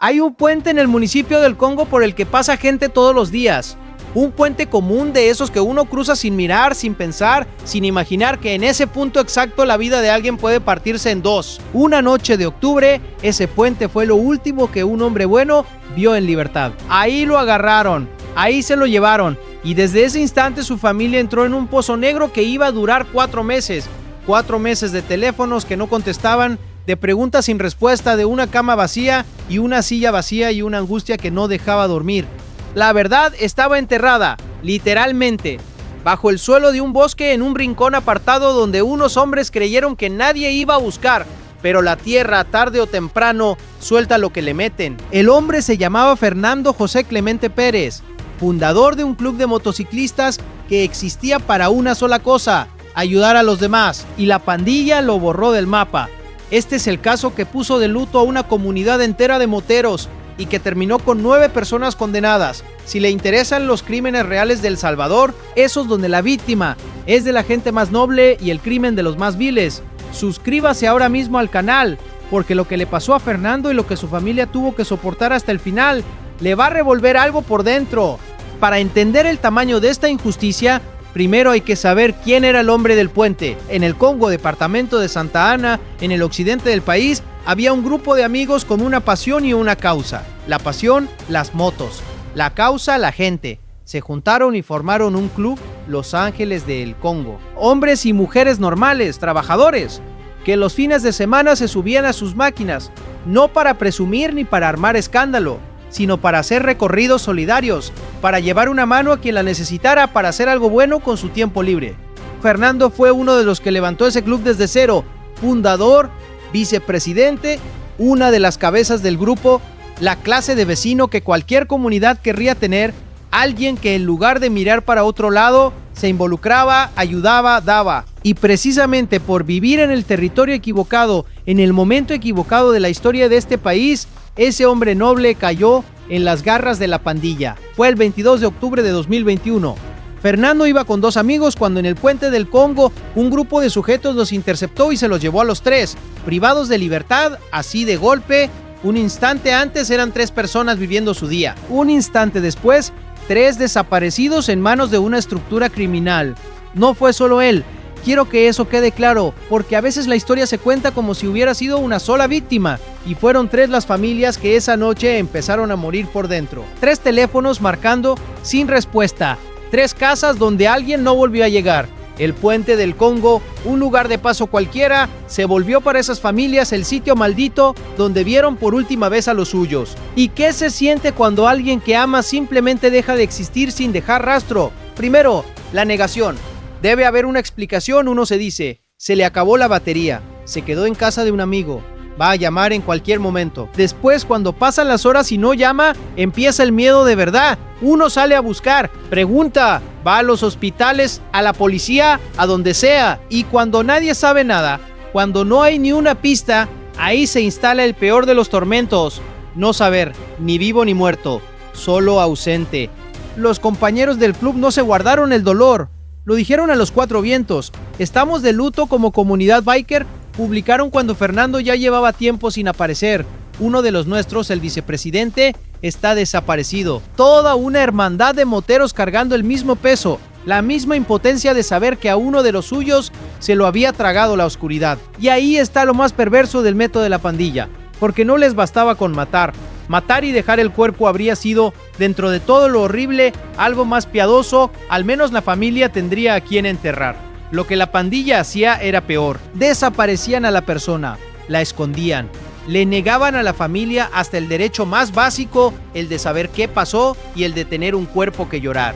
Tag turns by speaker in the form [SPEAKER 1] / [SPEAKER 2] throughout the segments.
[SPEAKER 1] Hay un puente en el municipio del Congo por el que pasa gente todos los días. Un puente común de esos que uno cruza sin mirar, sin pensar, sin imaginar que en ese punto exacto la vida de alguien puede partirse en dos. Una noche de octubre, ese puente fue lo último que un hombre bueno vio en libertad. Ahí lo agarraron, ahí se lo llevaron, y desde ese instante su familia entró en un pozo negro que iba a durar 4 meses. 4 meses de teléfonos que no contestaban, de preguntas sin respuesta, de una cama vacía y una silla vacía y una angustia que no dejaba dormir. La verdad estaba enterrada, literalmente, bajo el suelo de un bosque en un rincón apartado donde unos hombres creyeron que nadie iba a buscar, pero la tierra, tarde o temprano, suelta lo que le meten. El hombre se llamaba Fernando José Clemente Pérez, fundador de un club de motociclistas que existía para una sola cosa: ayudar a los demás, y la pandilla lo borró del mapa. Este es el caso que puso de luto a una comunidad entera de moteros y que terminó con 9 personas condenadas. Si le interesan los crímenes reales de El Salvador, esos donde la víctima es de la gente más noble y el crimen de los más viles, suscríbase ahora mismo al canal, porque lo que le pasó a Fernando y lo que su familia tuvo que soportar hasta el final le va a revolver algo por dentro. Para entender el tamaño de esta injusticia, primero hay que saber quién era el hombre del puente. En el Congo, departamento de Santa Ana, en el occidente del país, había un grupo de amigos con una pasión y una causa. La pasión, las motos. La causa, la gente. Se juntaron y formaron un club, Los Ángeles del Congo. Hombres y mujeres normales, trabajadores, que los fines de semana se subían a sus máquinas, no para presumir ni para armar escándalo, sino para hacer recorridos solidarios, para llevar una mano a quien la necesitara, para hacer algo bueno con su tiempo libre. Fernando fue uno de los que levantó ese club desde cero, fundador, vicepresidente, una de las cabezas del grupo, la clase de vecino que cualquier comunidad querría tener, alguien que en lugar de mirar para otro lado, se involucraba, ayudaba, daba. Y precisamente por vivir en el territorio equivocado, en el momento equivocado de la historia de este país, ese hombre noble cayó en las garras de la pandilla. Fue el 22 de octubre de 2021. Fernando iba con 2 amigos cuando en el puente del Congo un grupo de sujetos los interceptó y se los llevó a los 3, privados de libertad, así de golpe. Un instante antes eran 3 personas viviendo su día. Un instante después, 3 desaparecidos en manos de una estructura criminal. No fue solo él. Quiero que eso quede claro, porque a veces la historia se cuenta como si hubiera sido una sola víctima, y fueron 3 las familias que esa noche empezaron a morir por dentro. 3 teléfonos marcando sin respuesta. 3 casas donde alguien no volvió a llegar. El puente del Congo, un lugar de paso cualquiera, se volvió para esas familias el sitio maldito donde vieron por última vez a los suyos. ¿Y qué se siente cuando alguien que ama simplemente deja de existir sin dejar rastro? Primero, la negación. Debe haber una explicación. Uno se dice: se le acabó la batería, se quedó en casa de un amigo, va a llamar en cualquier momento. Después, cuando pasan las horas y no llama, empieza el miedo de verdad. Uno sale a buscar, pregunta, va a los hospitales, a la policía, a donde sea. Y cuando nadie sabe nada, cuando no hay ni una pista, ahí se instala el peor de los tormentos: no saber, ni vivo ni muerto, solo ausente. Los compañeros del club no se guardaron el dolor. Lo dijeron a los 4 vientos. Estamos de luto como comunidad biker. Publicaron cuando Fernando ya llevaba tiempo sin aparecer. Uno de los nuestros, el vicepresidente, está desaparecido. Toda una hermandad de moteros cargando el mismo peso, la misma impotencia de saber que a uno de los suyos se lo había tragado la oscuridad. Y ahí está lo más perverso del método de la pandilla, porque no les bastaba con matar. Matar y dejar el cuerpo habría sido, dentro de todo lo horrible, algo más piadoso. Al menos la familia tendría a quien enterrar. Lo que la pandilla hacía era peor. Desaparecían a la persona, la escondían, le negaban a la familia hasta el derecho más básico, el de saber qué pasó y el de tener un cuerpo que llorar.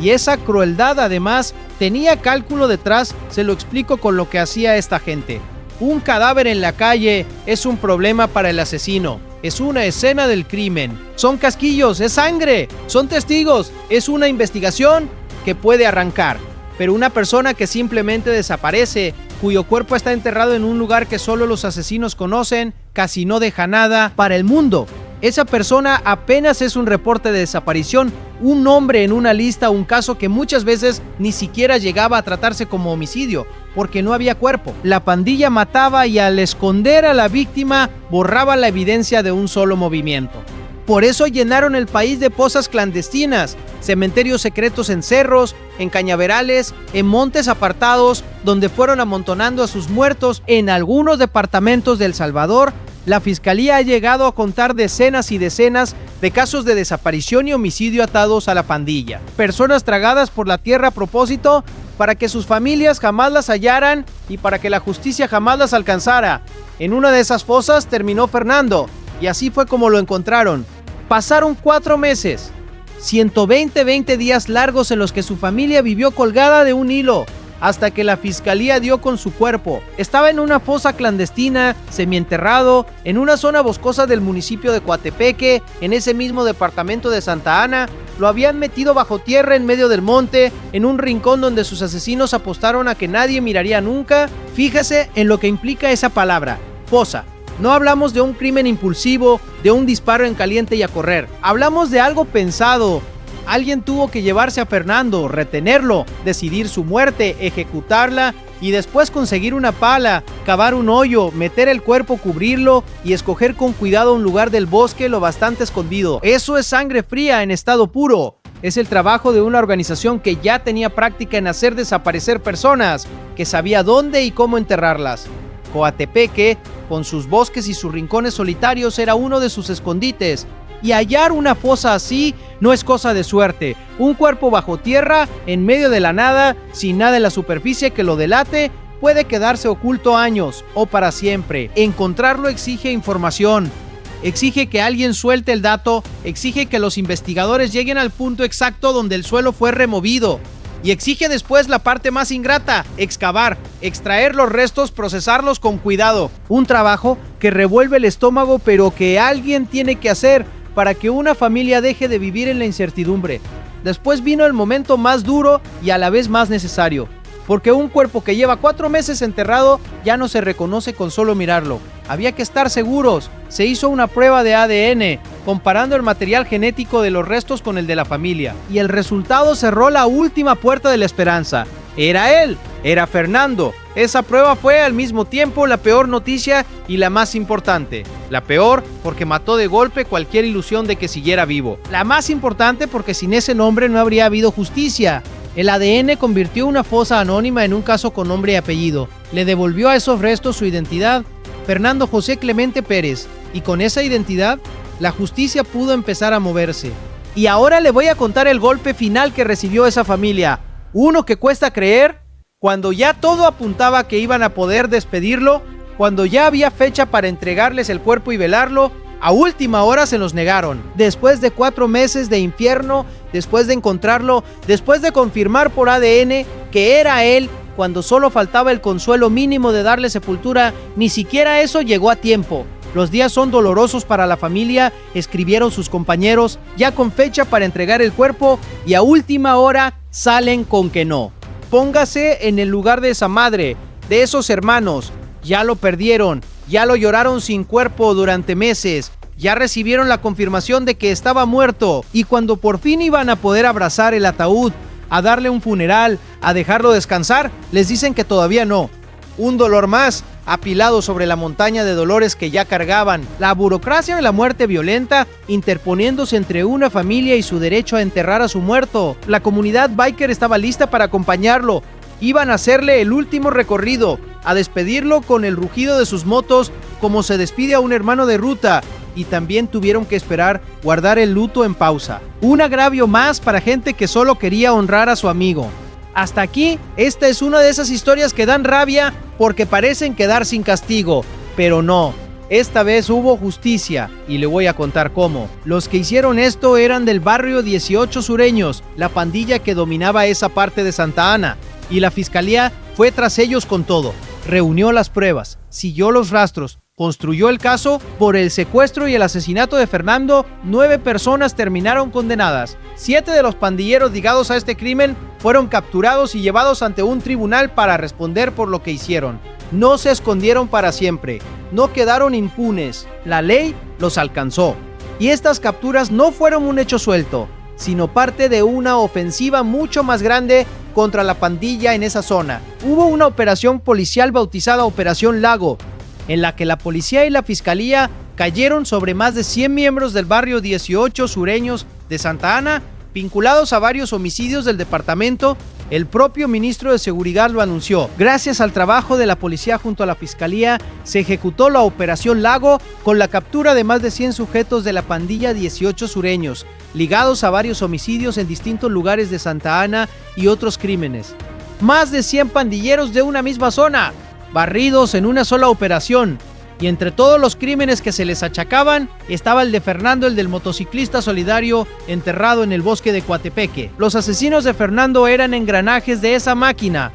[SPEAKER 1] Y esa crueldad además tenía cálculo detrás. Se lo explico con lo que hacía esta gente. Un cadáver en la calle es un problema para el asesino. Es una escena del crimen. Son casquillos, es sangre. Son testigos, es una investigación que puede arrancar. Pero una persona que simplemente desaparece, cuyo cuerpo está enterrado en un lugar que solo los asesinos conocen, casi no deja nada para el mundo. Esa persona apenas es un reporte de desaparición, un nombre en una lista, un caso que muchas veces ni siquiera llegaba a tratarse como homicidio, porque no había cuerpo. La pandilla mataba y al esconder a la víctima borraba la evidencia de un solo movimiento. Por eso llenaron el país de fosas clandestinas, cementerios secretos en cerros, en cañaverales, en montes apartados, donde fueron amontonando a sus muertos. En algunos departamentos de El Salvador, la fiscalía ha llegado a contar decenas y decenas de casos de desaparición y homicidio atados a la pandilla. Personas tragadas por la tierra a propósito para que sus familias jamás las hallaran y para que la justicia jamás las alcanzara. En una de esas fosas terminó Fernando, y así fue como lo encontraron. Pasaron 4 meses, 120 días largos en los que su familia vivió colgada de un hilo, hasta que la fiscalía dio con su cuerpo. Estaba en una fosa clandestina, semienterrado, en una zona boscosa del municipio de Coatepeque, en ese mismo departamento de Santa Ana. Lo habían metido bajo tierra en medio del monte, en un rincón donde sus asesinos apostaron a que nadie miraría nunca. Fíjese en lo que implica esa palabra, fosa. No hablamos de un crimen impulsivo, de un disparo en caliente y a correr. Hablamos de algo pensado. Alguien tuvo que llevarse a Fernando, retenerlo, decidir su muerte, ejecutarla y después conseguir una pala, cavar un hoyo, meter el cuerpo, cubrirlo y escoger con cuidado un lugar del bosque lo bastante escondido. Eso es sangre fría en estado puro. Es el trabajo de una organización que ya tenía práctica en hacer desaparecer personas, que sabía dónde y cómo enterrarlas. Coatepeque, con sus bosques y sus rincones solitarios, era uno de sus escondites. Y hallar una fosa así no es cosa de suerte. Un cuerpo bajo tierra, en medio de la nada, sin nada en la superficie que lo delate, puede quedarse oculto años o para siempre. Encontrarlo exige información. Exige que alguien suelte el dato, exige que los investigadores lleguen al punto exacto donde el suelo fue removido. Y exige después la parte más ingrata, excavar, extraer los restos, procesarlos con cuidado. Un trabajo que revuelve el estómago, pero que alguien tiene que hacer para que una familia deje de vivir en la incertidumbre. Después vino el momento más duro y a la vez más necesario, porque un cuerpo que lleva 4 meses enterrado ya no se reconoce con solo mirarlo. Había que estar seguros. Se hizo una prueba de ADN, comparando el material genético de los restos con el de la familia, y el resultado cerró la última puerta de la esperanza. Era él, era Fernando. Esa prueba fue al mismo tiempo la peor noticia y la más importante. La peor porque mató de golpe cualquier ilusión de que siguiera vivo. La más importante porque sin ese nombre no habría habido justicia. El ADN convirtió una fosa anónima en un caso con nombre y apellido. Le devolvió a esos restos su identidad, Fernando José Clemente Pérez, y con esa identidad, la justicia pudo empezar a moverse. Y ahora le voy a contar el golpe final que recibió esa familia. Uno que cuesta creer. Cuando ya todo apuntaba que iban a poder despedirlo, cuando ya había fecha para entregarles el cuerpo y velarlo, a última hora se los negaron. Después de 4 meses de infierno, después de encontrarlo, después de confirmar por ADN que era él, cuando solo faltaba el consuelo mínimo de darle sepultura, ni siquiera eso llegó a tiempo. Los días son dolorosos para la familia, escribieron sus compañeros, ya con fecha para entregar el cuerpo, y a última hora salen con que no. Póngase en el lugar de esa madre, de esos hermanos. Ya lo perdieron, ya lo lloraron sin cuerpo durante meses, ya recibieron la confirmación de que estaba muerto, y cuando por fin iban a poder abrazar el ataúd, a darle un funeral, a dejarlo descansar, les dicen que todavía no. Un dolor más, apilado sobre la montaña de dolores que ya cargaban. La burocracia de la muerte violenta, interponiéndose entre una familia y su derecho a enterrar a su muerto. La comunidad biker estaba lista para acompañarlo. Iban a hacerle el último recorrido, a despedirlo con el rugido de sus motos, como se despide a un hermano de ruta. Y también tuvieron que esperar guardar el luto en pausa. Un agravio más para gente que solo quería honrar a su amigo. Hasta aquí, esta es una de esas historias que dan rabia porque parecen quedar sin castigo, pero no. Esta vez hubo justicia y le voy a contar cómo. Los que hicieron esto eran del barrio 18 Sureños, la pandilla que dominaba esa parte de Santa Ana, y la fiscalía fue tras ellos con todo. Reunió las pruebas, siguió los rastros, construyó el caso. Por el secuestro y el asesinato de Fernando, 9 personas terminaron condenadas. 7 de los pandilleros ligados a este crimen fueron capturados y llevados ante un tribunal para responder por lo que hicieron. No se escondieron para siempre, no quedaron impunes, la ley los alcanzó. Y estas capturas no fueron un hecho suelto, sino parte de una ofensiva mucho más grande contra la pandilla en esa zona. Hubo una operación policial bautizada Operación Lago, en la que la policía y la fiscalía cayeron sobre más de 100 miembros del barrio 18 sureños de Santa Ana, vinculados a varios homicidios del departamento. El propio ministro de Seguridad lo anunció. Gracias al trabajo de la policía junto a la fiscalía, se ejecutó la Operación Lago con la captura de más de 100 sujetos de la pandilla 18 sureños, ligados a varios homicidios en distintos lugares de Santa Ana y otros crímenes. Más de 100 pandilleros de una misma zona, barridos en una sola operación. Y entre todos los crímenes que se les achacaban, estaba el de Fernando, el del motociclista solidario enterrado en el bosque de Coatepeque. Los asesinos de Fernando eran engranajes de esa máquina,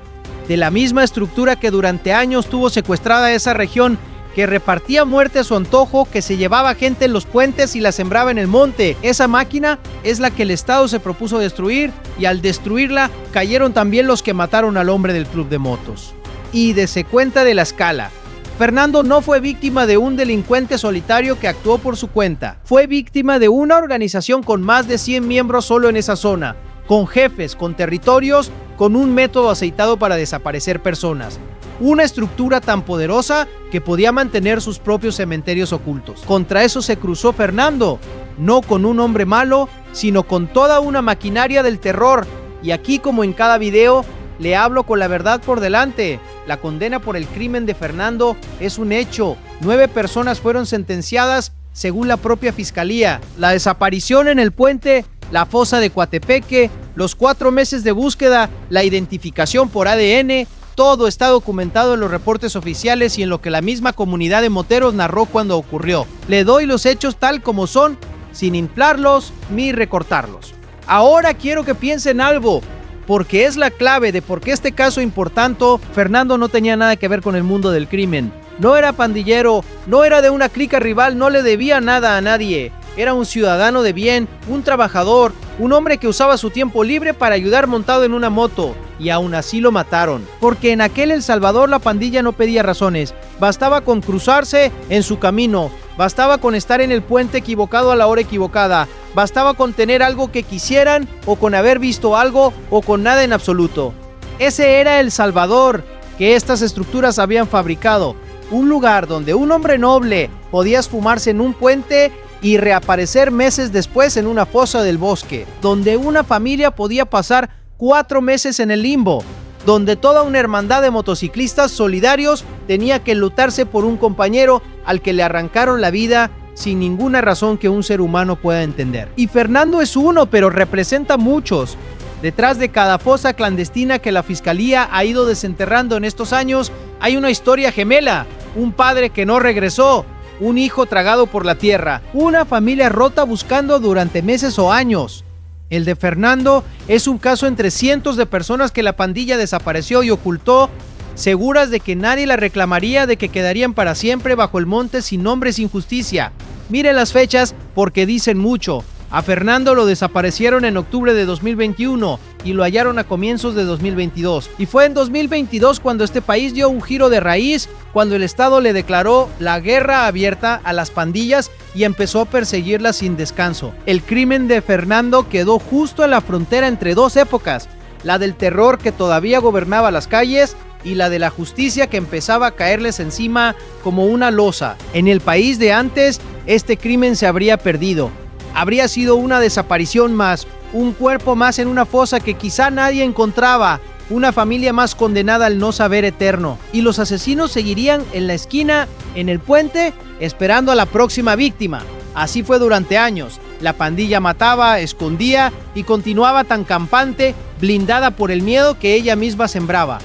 [SPEAKER 1] de la misma estructura que durante años tuvo secuestrada esa región, que repartía muerte a su antojo, que se llevaba gente en los puentes y la sembraba en el monte. Esa máquina es la que el Estado se propuso destruir, y al destruirla cayeron también los que mataron al hombre del club de motos. Y dese cuenta de la escala. Fernando no fue víctima de un delincuente solitario que actuó por su cuenta. Fue víctima de una organización con más de 100 miembros solo en esa zona, con jefes, con territorios, con un método aceitado para desaparecer personas. Una estructura tan poderosa que podía mantener sus propios cementerios ocultos. Contra eso se cruzó Fernando, no con un hombre malo, sino con toda una maquinaria del terror. Y aquí, como en cada video, le hablo con la verdad por delante. La condena por el crimen de Fernando es un hecho. 9 personas fueron sentenciadas según la propia fiscalía. La desaparición en el puente, la fosa de Coatepeque, los 4 meses de búsqueda, la identificación por ADN, todo está documentado en los reportes oficiales y en lo que la misma comunidad de moteros narró cuando ocurrió. Le doy los hechos tal como son, sin inflarlos ni recortarlos. Ahora quiero que piensen algo, porque es la clave de por qué este caso importante. Fernando no tenía nada que ver con el mundo del crimen. No era pandillero, no era de una clica rival, no le debía nada a nadie. Era un ciudadano de bien, un trabajador, un hombre que usaba su tiempo libre para ayudar montado en una moto. Y aún así lo mataron. Porque en aquel El Salvador la pandilla no pedía razones. Bastaba con cruzarse en su camino. Bastaba con estar en el puente equivocado a la hora equivocada. Bastaba con tener algo que quisieran, o con haber visto algo, o con nada en absoluto. Ese era El Salvador que estas estructuras habían fabricado. Un lugar donde un hombre noble podía esfumarse en un puente y reaparecer meses después en una fosa del bosque. Donde una familia podía pasar 4 meses en el limbo. Donde toda una hermandad de motociclistas solidarios tenía que lutarse por un compañero al que le arrancaron la vida sin ninguna razón que un ser humano pueda entender. Y Fernando es uno, pero representa muchos. Detrás de cada fosa clandestina que la fiscalía ha ido desenterrando en estos años, hay una historia gemela. Un padre que no regresó, un hijo tragado por la tierra, una familia rota buscando durante meses o años. El de Fernando es un caso entre cientos de personas que la pandilla desapareció y ocultó, seguras de que nadie la reclamaría, de que quedarían para siempre bajo el monte sin nombre, sin justicia. Miren las fechas porque dicen mucho. A Fernando lo desaparecieron en octubre de 2021 y lo hallaron a comienzos de 2022. Y fue en 2022 cuando este país dio un giro de raíz, cuando el Estado le declaró la guerra abierta a las pandillas y empezó a perseguirlas sin descanso. El crimen de Fernando quedó justo en la frontera entre dos épocas, la del terror que todavía gobernaba las calles y la de la justicia que empezaba a caerles encima como una losa. En el país de antes, este crimen se habría perdido. Habría sido una desaparición más, un cuerpo más en una fosa que quizá nadie encontraba, una familia más condenada al no saber eterno. Y los asesinos seguirían en la esquina, en el puente, esperando a la próxima víctima. Así fue durante años. La pandilla mataba, escondía y continuaba tan campante, blindada por el miedo que ella misma sembraba.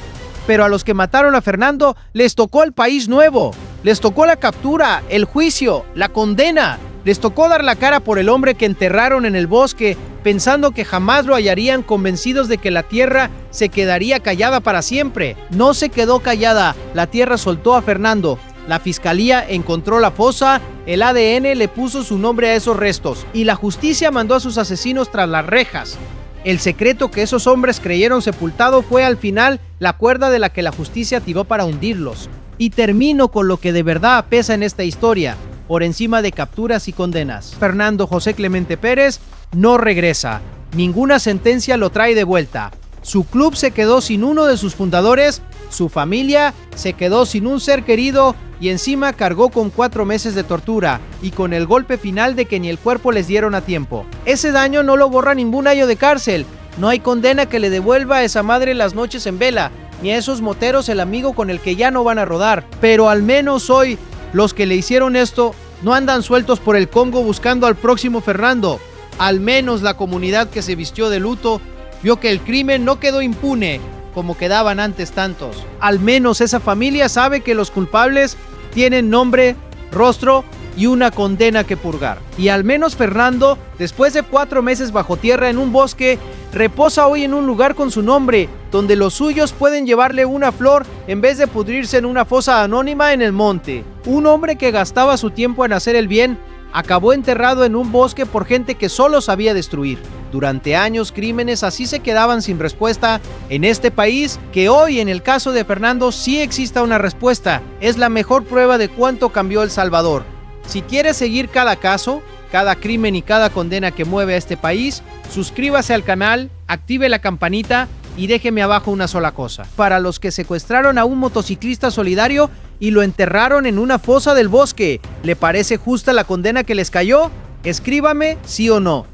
[SPEAKER 1] Pero a los que mataron a Fernando les tocó el país nuevo. Les tocó la captura, el juicio, la condena. Les tocó dar la cara por el hombre que enterraron en el bosque, pensando que jamás lo hallarían, convencidos de que la tierra se quedaría callada para siempre. No se quedó callada, la tierra soltó a Fernando. La fiscalía encontró la fosa, el ADN le puso su nombre a esos restos y la justicia mandó a sus asesinos tras las rejas. El secreto que esos hombres creyeron sepultado fue al final la cuerda de la que la justicia tiró para hundirlos. Y termino con lo que de verdad pesa en esta historia. por encima de capturas y condenas. Fernando José Clemente Pérez no regresa. Ninguna sentencia lo trae de vuelta. Su club se quedó sin uno de sus fundadores, su familia se quedó sin un ser querido y encima cargó con 4 meses de tortura y con el golpe final de que ni el cuerpo les dieron a tiempo. Ese daño no lo borra ningún año de cárcel. No hay condena que le devuelva a esa madre las noches en vela, ni a esos moteros el amigo con el que ya no van a rodar. Pero al menos hoy, los que le hicieron esto no andan sueltos por el Congo buscando al próximo Fernando. Al menos la comunidad que se vistió de luto vio que el crimen no quedó impune como quedaban antes tantos. Al menos esa familia sabe que los culpables tienen nombre, rostro y una condena que purgar. Y al menos Fernando, después de 4 meses bajo tierra en un bosque, reposa hoy en un lugar con su nombre, donde los suyos pueden llevarle una flor en vez de pudrirse en una fosa anónima en el monte. Un hombre que gastaba su tiempo en hacer el bien, acabó enterrado en un bosque por gente que solo sabía destruir. Durante años, crímenes así se quedaban sin respuesta en este país, que hoy, en el caso de Fernando, sí exista una respuesta. Es la mejor prueba de cuánto cambió El Salvador. Si quieres seguir cada caso, cada crimen y cada condena que mueve a este país, suscríbase al canal, active la campanita y déjeme abajo una sola cosa. Para los que secuestraron a un motociclista solidario y lo enterraron en una fosa del bosque, ¿le parece justa la condena que les cayó? Escríbame sí o no.